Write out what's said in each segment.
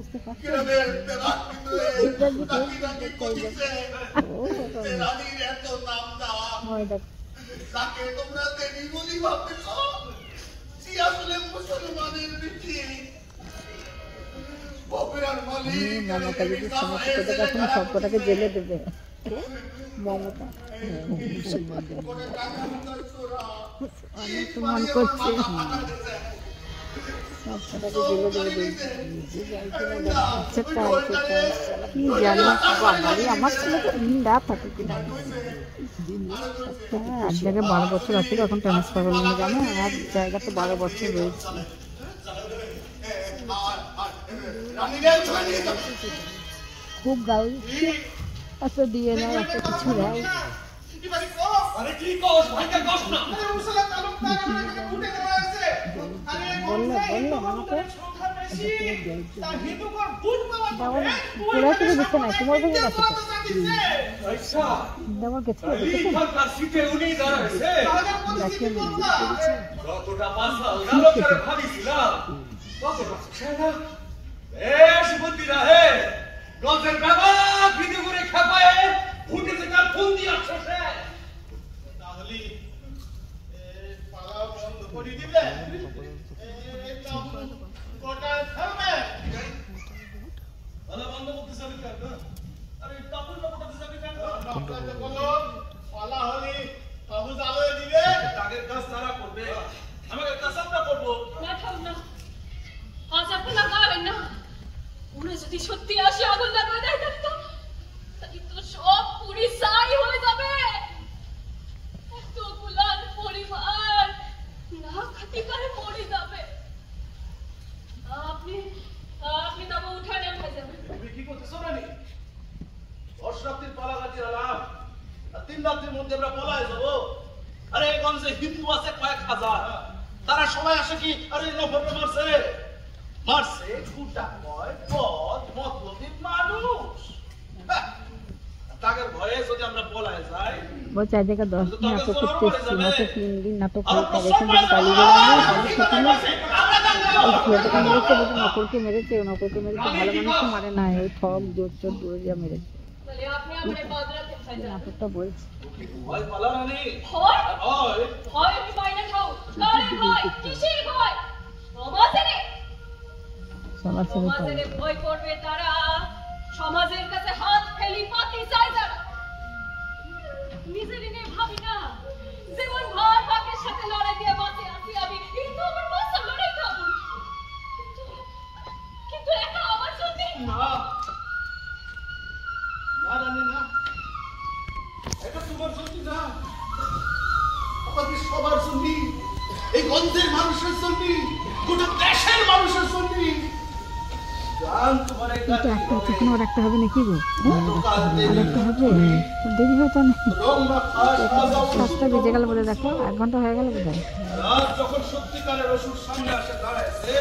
বুঝতে পারছি মমতা যদি সমস্ত তখন সবকটাকে জেলে দেবে মমতা অনেক করছে সবকটাকে জেলে দেবে কি জানি বাঙালি আমার ছেলে তো নিন্দা থাকে কিনা হ্যাঁ এক জায়গায় 12 বছর আছে এখন ট্রান্সফার হলো না জানো এক জায়গাতে 12 বছর রয়েছে খুব গাল আচ্ছা দিয়ে নাও একটা কিছু দাও বললো আমাকে পুরো থেকে দিচ্ছে না তোমার ভেঙে গেছে দেওয়ার গেছে গজের বাবা ভিডিও করে খাপায় ফুটে থেকে ফোন দিয়ে আসছে তাহলে পালা বন্ধ করে দিবে কোটা থামবে পালা বন্ধ করতে যাবে কেন আরে তখন করতে যাবে কেন বলো পালা হলি বাবু জ্বালিয়ে দিবে আগের কাজ তারা করবে আমাদের কাজ আমরা করব না থাম না আজ আপনি লাগাবেন না উনি যদি সত্যি আসে আগুন লাগায় দেয় তাহলে তো সব পুরি ছাই হয়ে যাবে এতগুলার পরিবার না খাতি করে মরে যাবে আপনি তবে উঠে নেন হয়ে যাবে তুমি কি করতেছো রানী 10 রাত্রির পালাঘাটির আলাম আর 3 রাত্রির মধ্যে আমরা পলায় যাবো আরে এই গঞ্জে হিন্দু আছে কয়েক হাজার তারা সবাই আসে কি আরে নফর মারছে ছুটা কয় পথ মতলবী মানুষ তাকে ভয়ে যদি আমরা পলায় যাই वो चाहे का 10 दिन नाटक करते ना तो 3 दिन नाटक करते लेकिन जब गाली नौकर के मेरे तो भालो মানুষ मारे ना है ठग जोर चोर दूर जा मेरे তাহলে আপনি আমারে বাদরা কে খাই নাটকটা বলছি ভয় পালা রানী ভয় কি বাইরে খাও কারে ভয় কিসের ভয় সমাজের ভয় করবে তারা সমাজের কাছে হাত ফেলি পাতি চায় যারা নিজের নিয়ে ভাবি না জীবন ভর পাকের সাথে লড়াই দিয়ে বাঁচে আছি আমি কিন্তু আমার বাঁচার লড়াই খাবো কিন্তু একা আমার জন্য না রানী না এটা তোমার জন্য না আমাদের সবার জন্য এই গঞ্জের মানুষের জন্য গোটা দেশের মানুষের জন্য একটা হবে নাকি গো আরেকটা হবে দেরি হয়তো না 7টা বেজে গেল বলে দেখো 1 ঘন্টা হয়ে গেল বোধহয় যখন সত্যিকারের ওষুধ সামনে আসে দাঁড়াইছে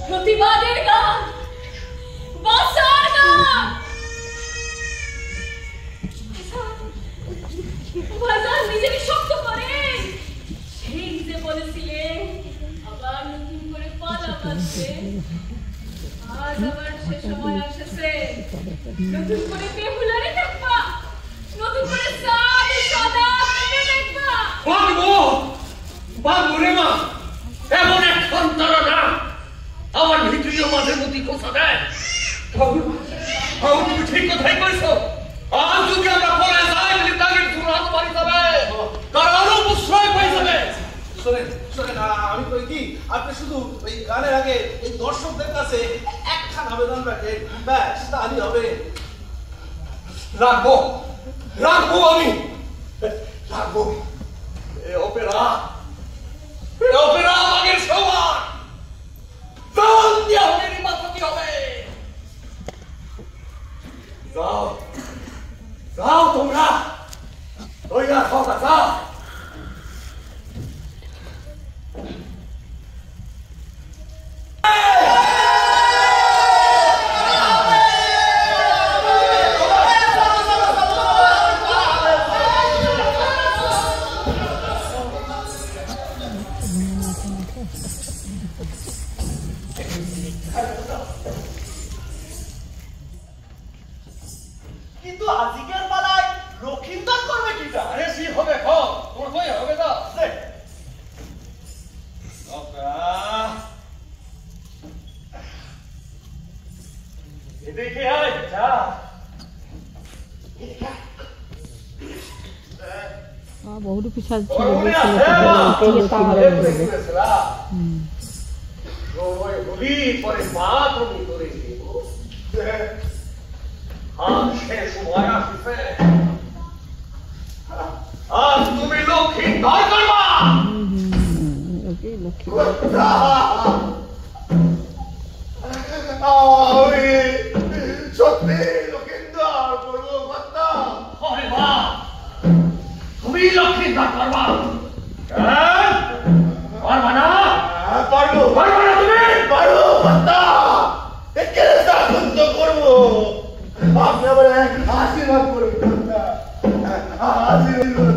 প্রতিবাদের গান বাঁচার গান নিজেকে শক্ত করে সেই নিজে বলেছিলেন আবার নতুন করে পালা বাঁধবে আজ আবার সে সময় এসেছে নতুন করে বেহুলারে দেখবা নতুন করে সাদা সাদা দেখবা বাবু রে মা এমন এক সন্তান না আমার ভিতরীয় মাঝে মতি কোথা দেয় তুমি ঠিক কথাই কইছো আজ যদি আমরা পরে যাই তাহলে তাদের সুরাত পারি যাবে তার আরো প্রশ্রয় পাই যাবে শোনেন আমি কই কি আপনি শুধু ওই গানের আগে এই দর্শকদের কাছে একখান আবেদন রাখেন ব্যাস তাহলেই হবে রাখবো আমি রাখবো এই অপেরা আগের সমান প্রাণ দিয়ে হবে নির্বাচনী হবে যাও যাও তোমরা ওইরা কথা যাও কিন্তু আজিকের পালায় লক্ষিন্দর করবে কিটা? আরে সি হবে কম তোমার কই হবে তো সে, এদিকে আয় যা বহুটো পিছাল ছিল গরমে আছে ওই বলি পরে মা তুমি করে দিব আর শেষ সময় আসছে আর তুমি লক্ষ্মী নয় করবা লক্ষ্মী আমি সত্যি লক্ষ্মীন্দর করবো কথা আরে বাহ, তুমি লক্ষিন্দর করবা? পারবা না পারবো পারবা না তুমি পারবো কথা একে সাধন্ত করবো আপনি আবার আশীর্বাদ করবেন আশীর্বাদ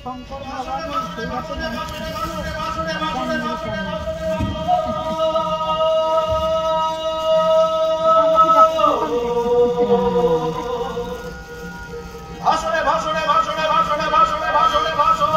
শঙ্কর বাবা সেই হাতে ভাষণে ভাষণে ভাষণে ভাষণে ভাষণে ভাষণে ভাষণ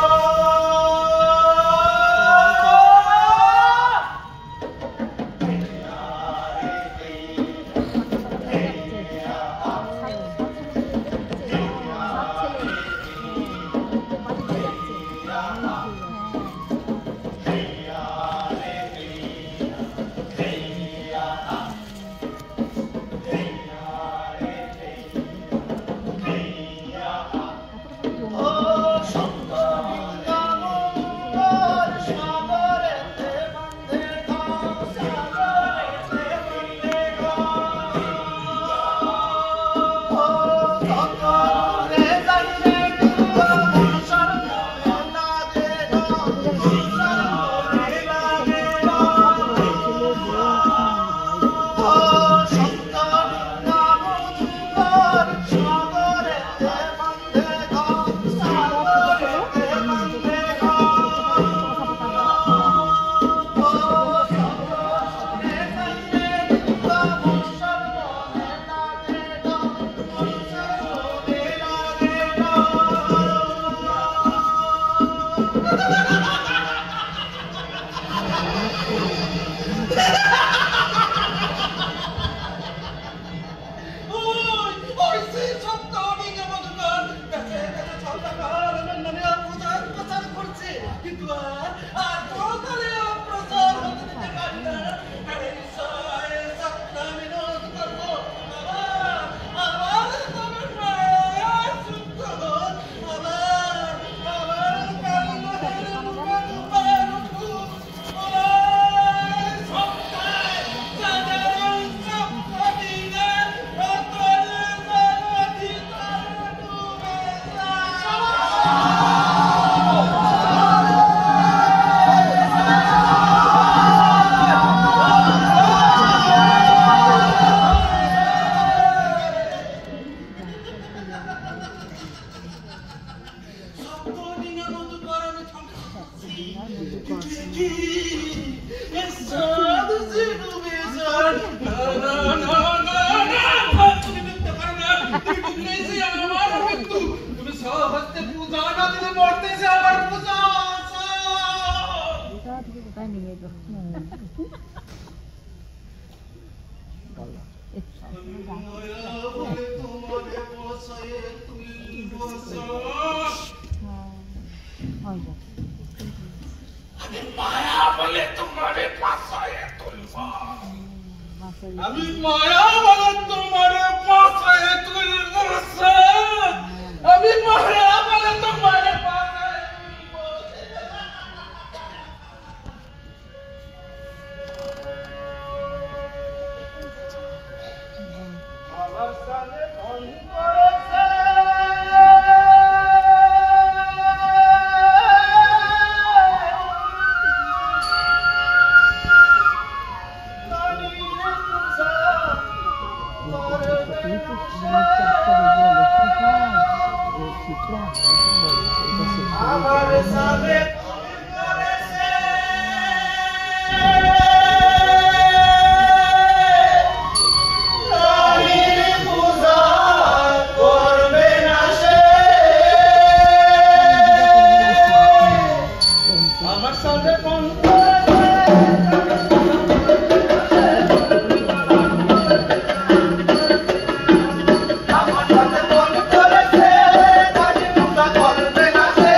কোথায় নিয়ে গো আমি মায়া বলে তোমারে পাশে তুলব আমি মায়া বলে তোমারে পাশে আমার সামনে ফোন করেছে আমার সামনে ফোন করেছে রানীর পূজা করবে না সে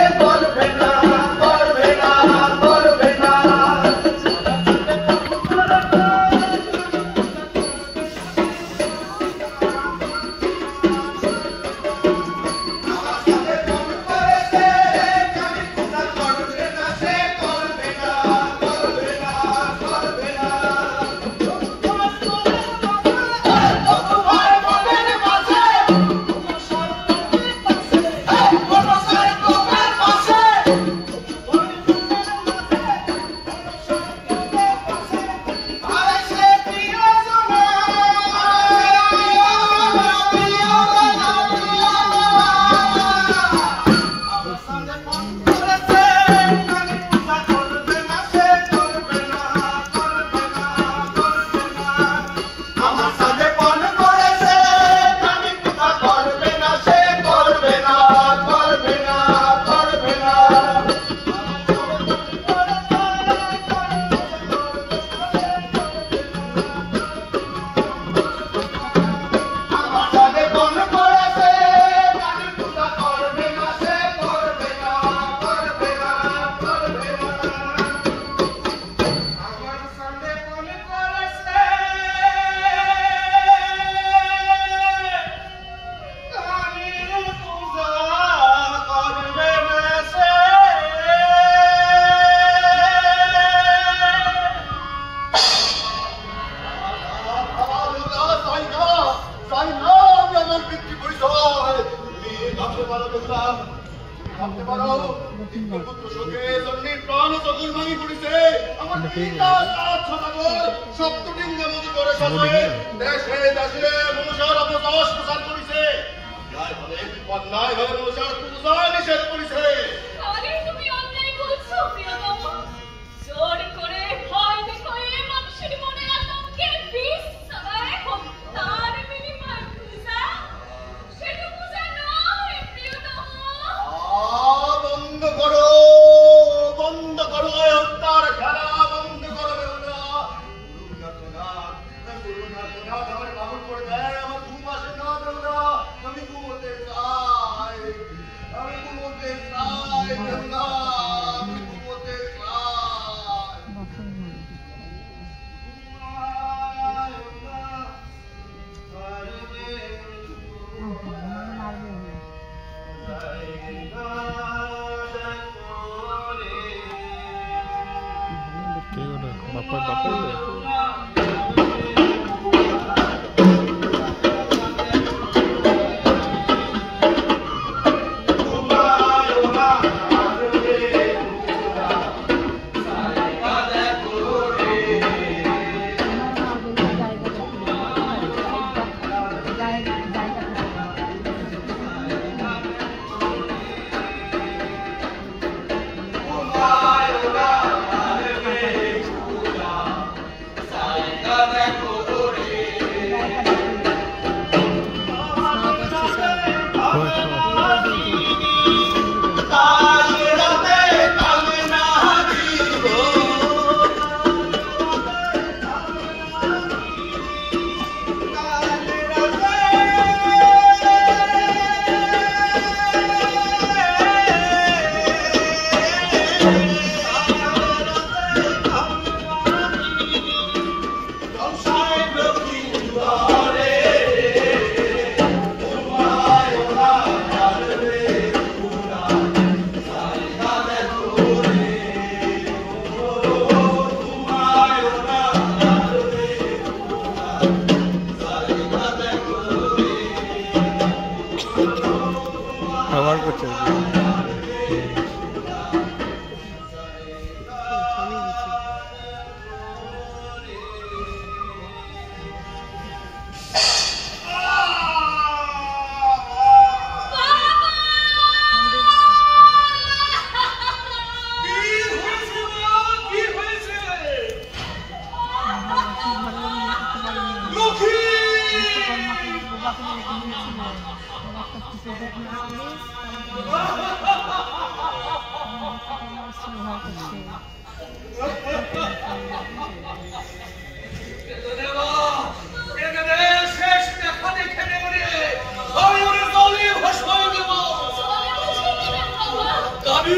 আমার সামনে ফোন দেশে দেশে মনুষ্যর অপযশ প্রচার করিছে অন্যায় ভাবে মনুষ্যর পূজা নিষেধ করিছে তুমি অন্যায় বলছো প্রিয়তম জোর করে ভয় দেখায়ে মানুষের মনে আতঙ্কের বিষ ছড়ায় হত্যার বিনিময় পূজা সেটা পূজা নয় প্রিয়তম বন্ধ করো হত্যার খেলা বন্ধ করো বেহুলা আমার কাপড় পরে দেয় আমার ঘুম আসে না বেহুলা আমি ঘুমোতে চাই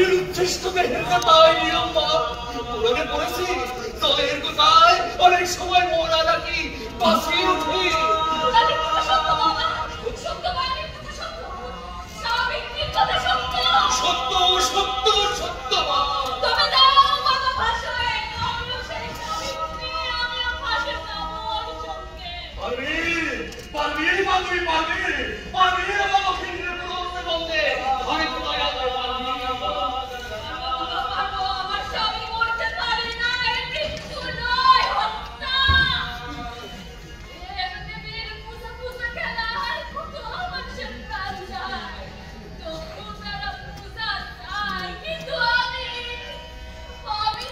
অগ্নির উচ্ছিষ্ট দেহের কথায় নিরম্বর পুরাণে পড়েছি জলের কথায় অনেক সময় মোরা নাকি বাঁচিয়ে উঠি। সত্য সত্য সত্য তবে দাও বাবা ভাষায় আমি সেই সাবিত্রী আমি ভাষা নামর সঙ্গে পারবি পারবি পারবি পারবি বাবা লক্ষ্মীর প্রলোভনে বলতে আমি তোমায় আমার পারবি আমার স্বামী মরতে পারে না এর মৃত্যু নয় হত্যা এর দেবীর পূজা পূজা খেলা কত মানুষের প্রাণ যায় তবু তারা পূজা চায় কিন্তু আমি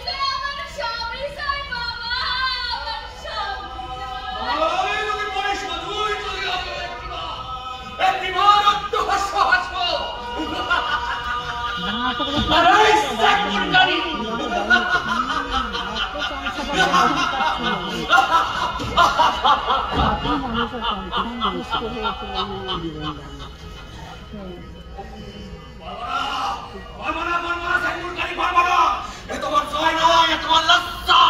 যে আমার স্বামী চাই বাবা আমার স্বামী চাই আমি যদি পরে সাধুই চলে যাবো একটিবার অট্টহাস্য হাসব আরে সাকুরকারী বারবারা সাকুরকারী বারবারা এ তোমার জয় নয় এ তোমার লজ্জা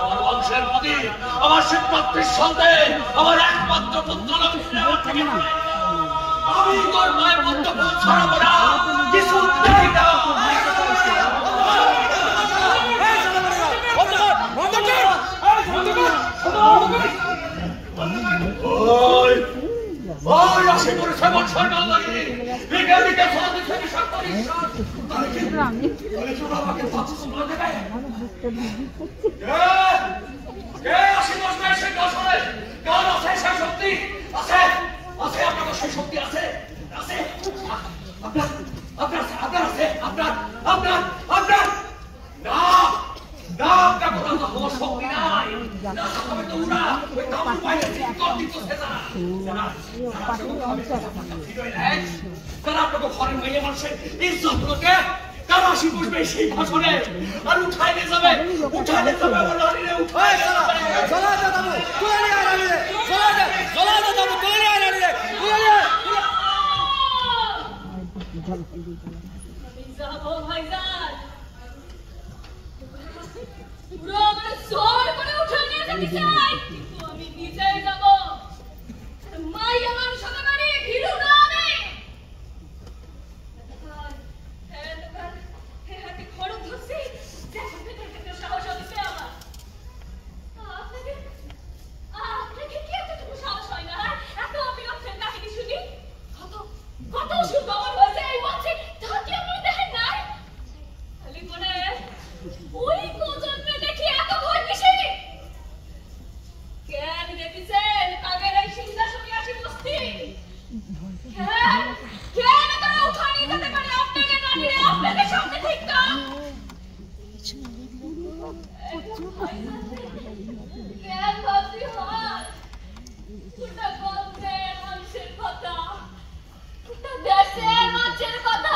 আমার বংশের প্রতি আমার শিবরাত্রির সন্তান আমার একমাত্র পুত্র লক্ষ্মী আমার থেকে আমি তোর মায়ের মধ্যে ফুল ছড়াবো না কিছু দেই না ওই আসে করে সেবন সরকার লাগি বিকে বিকে সমাজে থেকে সরকারি আমি আমাকে পাচ্ছিস না দেবে কে আসে বসবে সে দশরে কার আছে সেই শক্তি আছে আছে আপনার সেই শক্তি আছে আছে আপনার আপনার আপনার আছে আপনার আপনার আপনার না না আপনার কথা হওয়ার শক্তি নাই না তবে তো উড়া ওই কামড় পাইলে ঠিক কর দিত সেটা তারা আপনাকে ঘরের মেয়ে মানুষের ইজ্জত লোকে তারা আসি বসবে সেই ভাষণে আর উঠাইলে যাবে আমার রানীরে উঠায় যাবো ভাইজান পুরো আমার জোর করে উঠে নিয়ে যেতে চাই কিন্তু আমি নিজেই যাব মাই আমার সাথে মানে ভিড়ু না আমি হাতে খড়গ ধরছি সাহস হচ্ছে আমার আপনাকে কি এতটুকু সাহস হয় না এত বিরক্তের কাহিনী শুনি কত শুধু আমার হয়েছে এই মঞ্চে তা কি আপনি দেখেন নাই খালি করে ওই কোজনকে দেখি এত ভয় কিসে কেন দেখেছেন তাদের এই সিংহাসনে আসি বসতি কেন তারা উঠানি যেতে পারে আপনাকে না নিয়ে আপনাকে সামনে ঠিক না কেন ভাবছি হয় ওটা গল্পের মানুষের কথা ওটা দেশের মানুষের কথা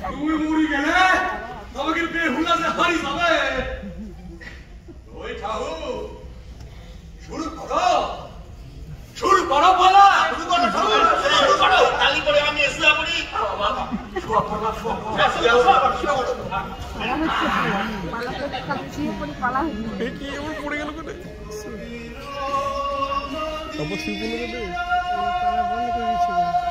তুমি মরি গেলে আমাকে বেহুলা যে হারি যাবে ওই ঠাহু শুরু করো বলা শুরু করো তালি করে আমি এসলা করি কি এমন পড়ে গেল কোথায় তারপর শুরু করলো কোথায় বন্ধ করে দিচ্ছিল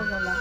বড় গলা।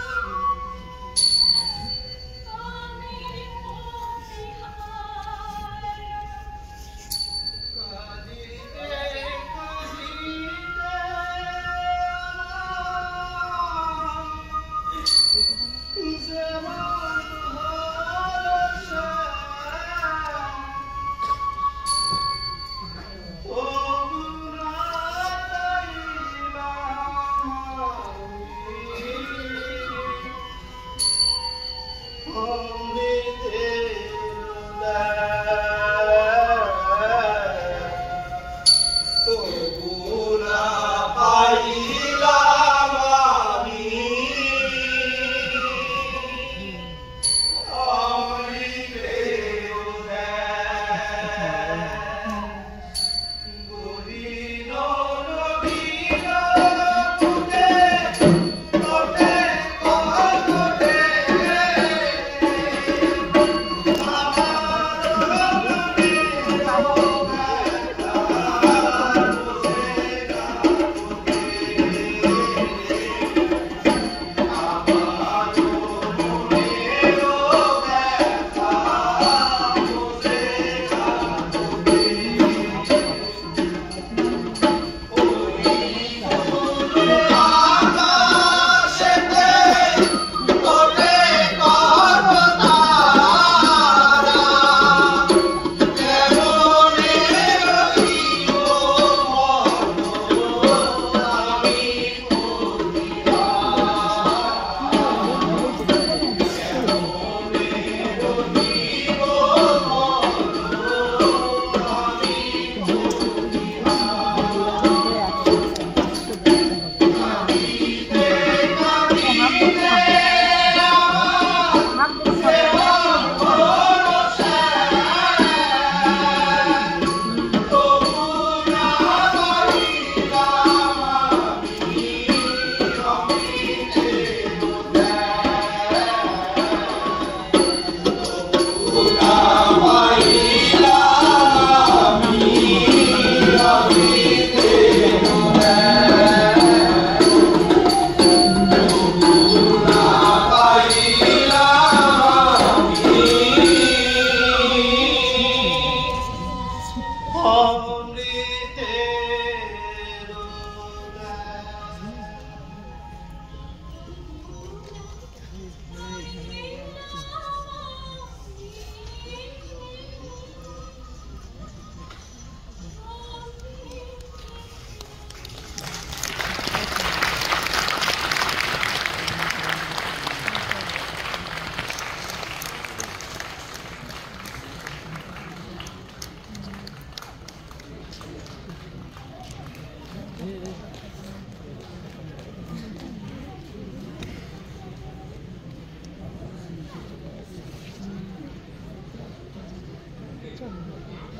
চলো